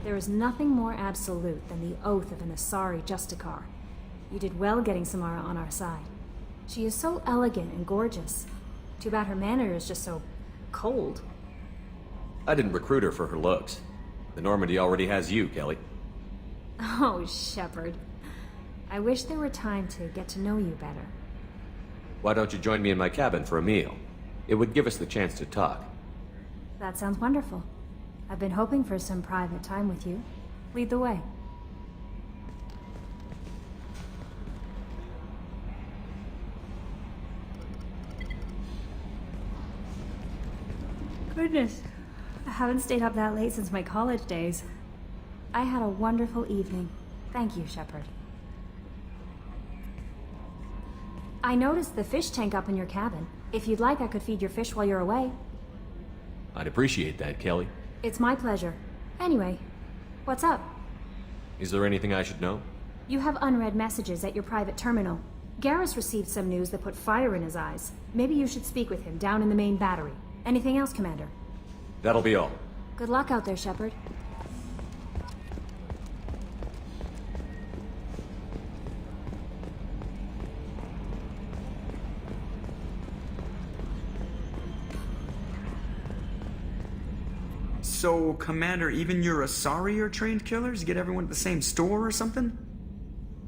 There is nothing more absolute than the oath of an Asari Justicar. You did well getting Samara on our side. She is so elegant and gorgeous. Too bad her manner is just so cold. I didn't recruit her for her looks. The Normandy already has you, Kelly. Oh, Shepard. I wish there were time to get to know you better. Why don't you join me in my cabin for a meal? It would give us the chance to talk. That sounds wonderful. I've been hoping for some private time with you. Lead the way. Goodness, I haven't stayed up that late since my college days. I had a wonderful evening. Thank you, Shepard. I noticed the fish tank up in your cabin. If you'd like, I could feed your fish while you're away. I'd appreciate that, Kelly. It's my pleasure. Anyway, what's up? Is there anything I should know? You have unread messages at your private terminal. Garrus received some news that put fire in his eyes. Maybe you should speak with him down in the main battery. Anything else, Commander? That'll be all. Good luck out there, Shepard. So, Commander, even your Asari are trained killers? Get everyone at the same store or something?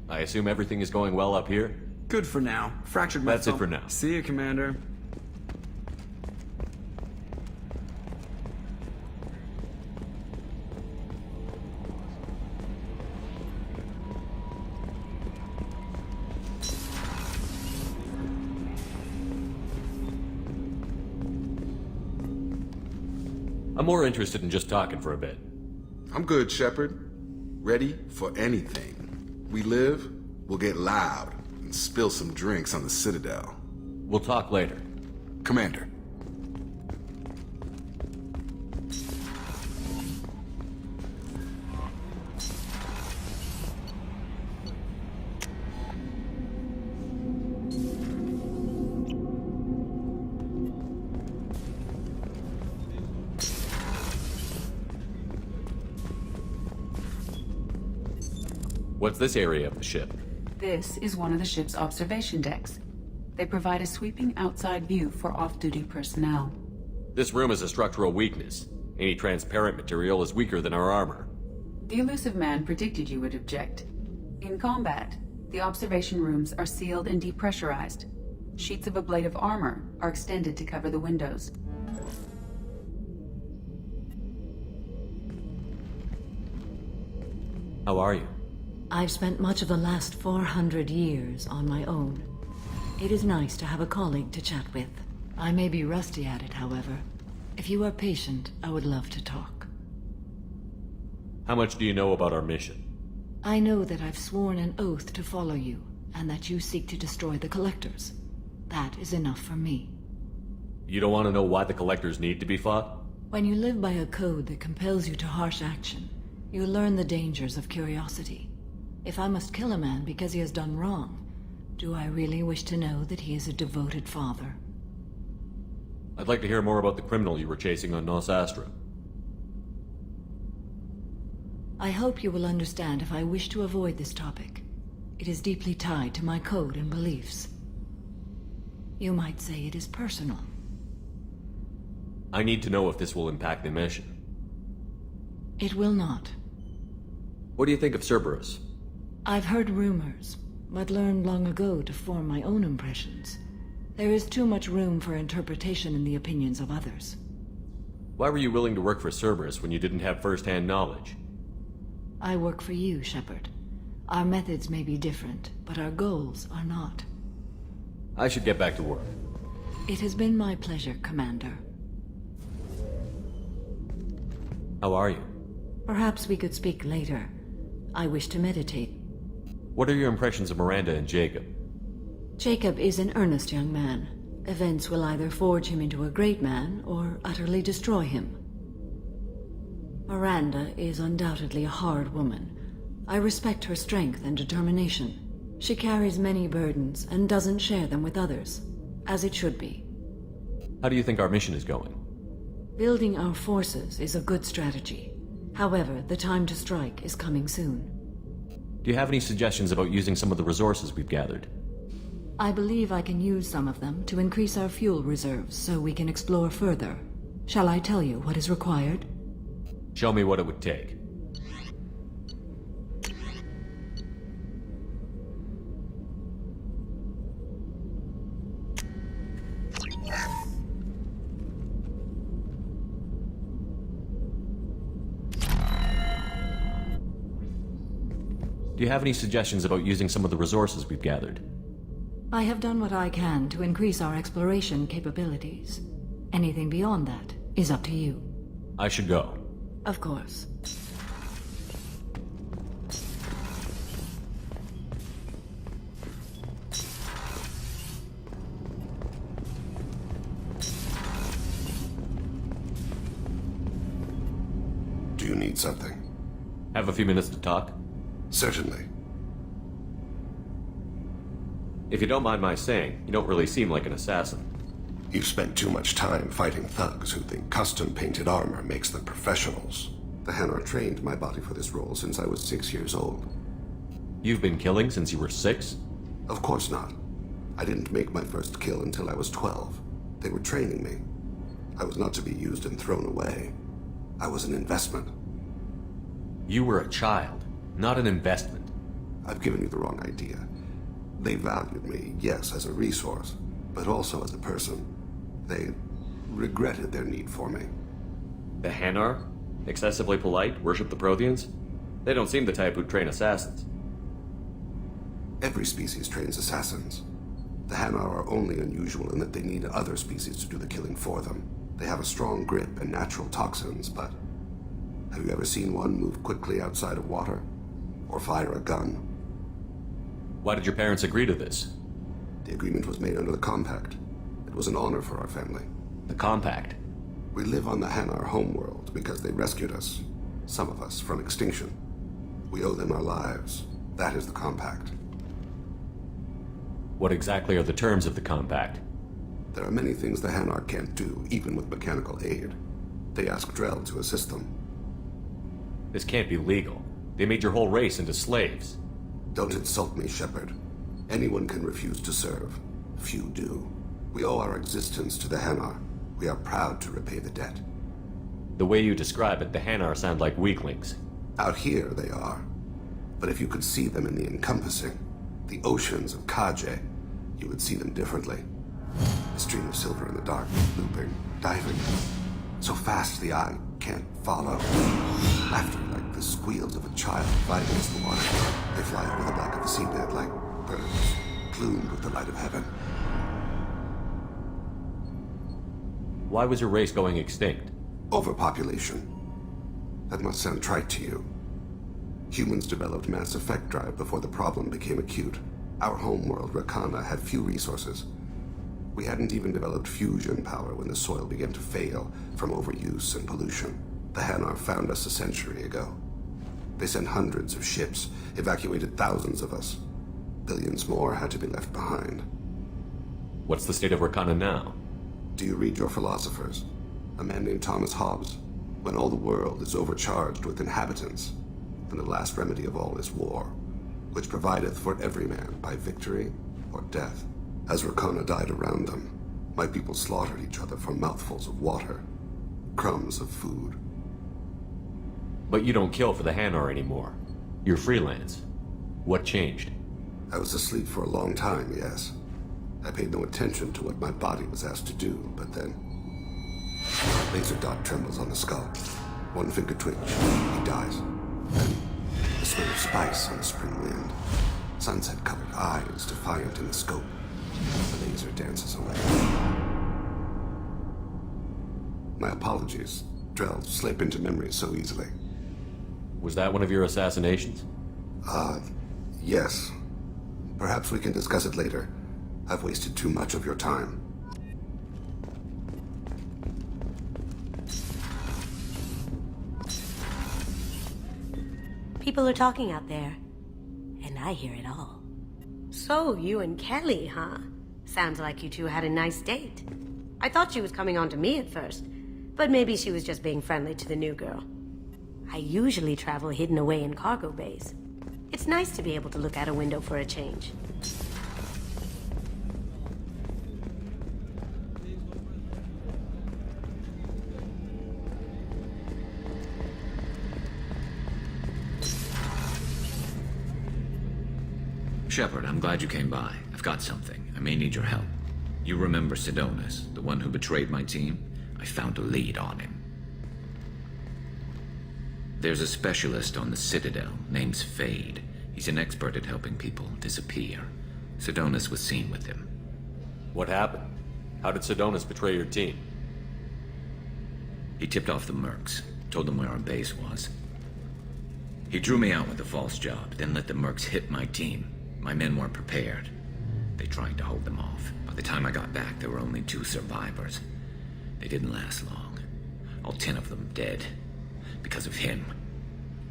I assume everything is going well up here? Good for now. Fractured my That's it thumb. for now. See you, Commander. I'm more interested in just talking for a bit. I'm good, Shepard. Ready for anything. We live, we'll get loud, and spill some drinks on the Citadel. We'll talk later. Commander. What's this area of the ship? This is one of the ship's observation decks. They provide a sweeping outside view for off-duty personnel. This room is a structural weakness. Any transparent material is weaker than our armor. The elusive man predicted you would object. In combat, the observation rooms are sealed and depressurized. Sheets of ablative armor are extended to cover the windows. How are you? I've spent much of the last 400 years on my own. It is nice to have a colleague to chat with. I may be rusty at it, however. If you are patient, I would love to talk. How much do you know about our mission? I know that I've sworn an oath to follow you, and that you seek to destroy the Collectors. That is enough for me. You don't want to know why the Collectors need to be fought? When you live by a code that compels you to harsh action, you learn the dangers of curiosity. If I must kill a man because he has done wrong, do I really wish to know that he is a devoted father? I'd like to hear more about the criminal you were chasing on Nos Astra. I hope you will understand if I wish to avoid this topic. It is deeply tied to my code and beliefs. You might say it is personal. I need to know if this will impact the mission. It will not. What do you think of Cerberus? I've heard rumors, but learned long ago to form my own impressions. There is too much room for interpretation in the opinions of others. Why were you willing to work for Cerberus when you didn't have first-hand knowledge? I work for you, Shepard. Our methods may be different, but our goals are not. I should get back to work. It has been my pleasure, Commander. How are you? Perhaps we could speak later. I wish to meditate. What are your impressions of Miranda and Jacob? Jacob is an earnest young man. Events will either forge him into a great man or utterly destroy him. Miranda is undoubtedly a hard woman. I respect her strength and determination. She carries many burdens and doesn't share them with others, as it should be. How do you think our mission is going? Building our forces is a good strategy. However, the time to strike is coming soon. Do you have any suggestions about using some of the resources we've gathered? I believe I can use some of them to increase our fuel reserves so we can explore further. Shall I tell you what is required? Show me what it would take. Do you have any suggestions about using some of the resources we've gathered? I have done what I can to increase our exploration capabilities. Anything beyond that is up to you. I should go. Of course. Do you need something? Have a few minutes to talk? Certainly. If you don't mind my saying, you don't really seem like an assassin. You've spent too much time fighting thugs who think custom-painted armor makes them professionals. The Hanar trained my body for this role since I was 6 years old. You've been killing since you were 6? Of course not. I didn't make my first kill until I was 12. They were training me. I was not to be used and thrown away. I was an investment. You were a child, not an investment. I've given you the wrong idea. They valued me, yes, as a resource, but also as a person. They regretted their need for me. The Hanar? Excessively polite, worship the Protheans? They don't seem the type who'd train assassins. Every species trains assassins. The Hanar are only unusual in that they need other species to do the killing for them. They have a strong grip and natural toxins, but have you ever seen one move quickly outside of water? Or fire a gun? Why did your parents agree to this? The agreement was made under the Compact. It was an honor for our family. The Compact? We live on the Hanar homeworld because they rescued us, some of us, from extinction. We owe them our lives. That is the Compact. What exactly are the terms of the Compact? There are many things the Hanar can't do, even with mechanical aid. They ask Drell to assist them. This can't be legal. They made your whole race into slaves. Don't insult me, Shepard. Anyone can refuse to serve. Few do. We owe our existence to the Hanar. We are proud to repay the debt. The way you describe it, the Hanar sound like weaklings. Out here, they are. But if you could see them in the encompassing, the oceans of Kaje, you would see them differently. A stream of silver in the dark, looping, diving. So fast the eye can't follow. Laughter like the squeals of a child fighting against the water. They fly over the black of the seabed like birds, plumed with the light of heaven. Why was your race going extinct? Overpopulation. That must sound trite to you. Humans developed mass effect drive before the problem became acute. Our homeworld, Rakana, had few resources. We hadn't even developed fusion power when the soil began to fail from overuse and pollution. The Hanar found us a century ago. They sent hundreds of ships, evacuated thousands of us. Billions more had to be left behind. What's the state of Rakana now? Do you read your philosophers? A man named Thomas Hobbes. When all the world is overcharged with inhabitants, then the last remedy of all is war, which provideth for every man by victory or death. As Rakana died around them, my people slaughtered each other for mouthfuls of water, crumbs of food. But you don't kill for the Hanar anymore. You're freelance. What changed? I was asleep for a long time, yes. I paid no attention to what my body was asked to do, but then... Laser dot trembles on the skull. One finger twitch, he dies. Then, the smell of spice on the spring wind. Sunset-covered eyes defiant in the scope. The laser dances away. My apologies. Drell slip into memory so easily. Was that one of your assassinations? Yes. Perhaps we can discuss it later. I've wasted too much of your time. People are talking out there, and I hear it all. So, you and Kelly, huh? Sounds like you two had a nice date. I thought she was coming on to me at first, but maybe she was just being friendly to the new girl. I usually travel hidden away in cargo bays. It's nice to be able to look out a window for a change. Shepard, I'm glad you came by. I've got something. I may need your help. You remember Sidonis, the one who betrayed my team? I found a lead on him. There's a specialist on the Citadel, name's Fade. He's an expert at helping people disappear. Sidonis was seen with him. What happened? How did Sidonis betray your team? He tipped off the mercs, told them where our base was. He drew me out with a false job, then let the mercs hit my team. My men weren't prepared. They tried to hold them off. By the time I got back, there were only 2 survivors. They didn't last long. All 10 of them dead. Because of him.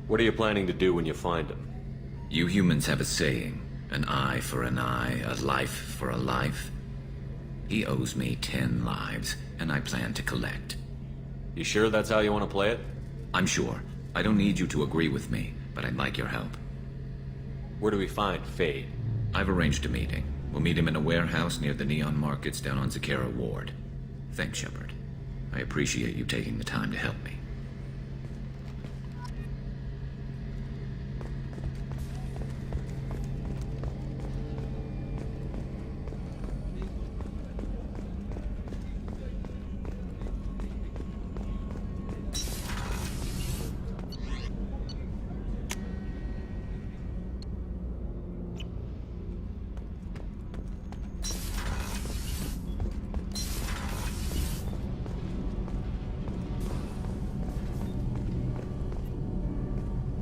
What are you planning to do when you find him? You humans have a saying. An eye for an eye, a life for a life. He owes me 10 lives, and I plan to collect. You sure that's how you want to play it? I'm sure. I don't need you to agree with me, but I'd like your help. Where do we find Fade? I've arranged a meeting. We'll meet him in a warehouse near the Neon Markets down on Zakera Ward. Thanks, Shepard. I appreciate you taking the time to help me.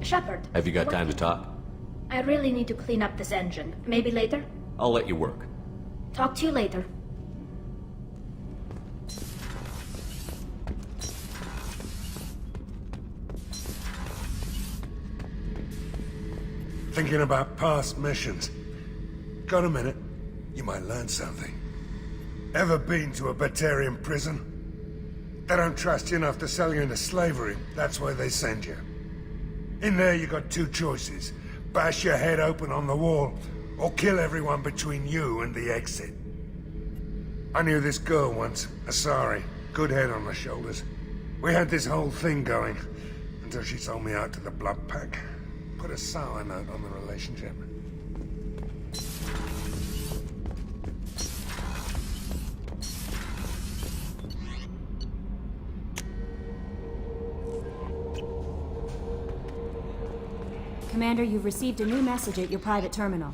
Shepard. Have you got time to talk? I really need to clean up this engine. Maybe later? I'll let you work. Talk to you later. Thinking about past missions. Got a minute? You might learn something. Ever been to a Batarian prison? They don't trust you enough to sell you into slavery. That's why they send you. In there you got 2 choices. Bash your head open on the wall, or kill everyone between you and the exit. I knew this girl once, Asari. Good head on her shoulders. We had this whole thing going, until she sold me out to the Blood Pack. Put a sour note on the relationship. Commander, you've received a new message at your private terminal.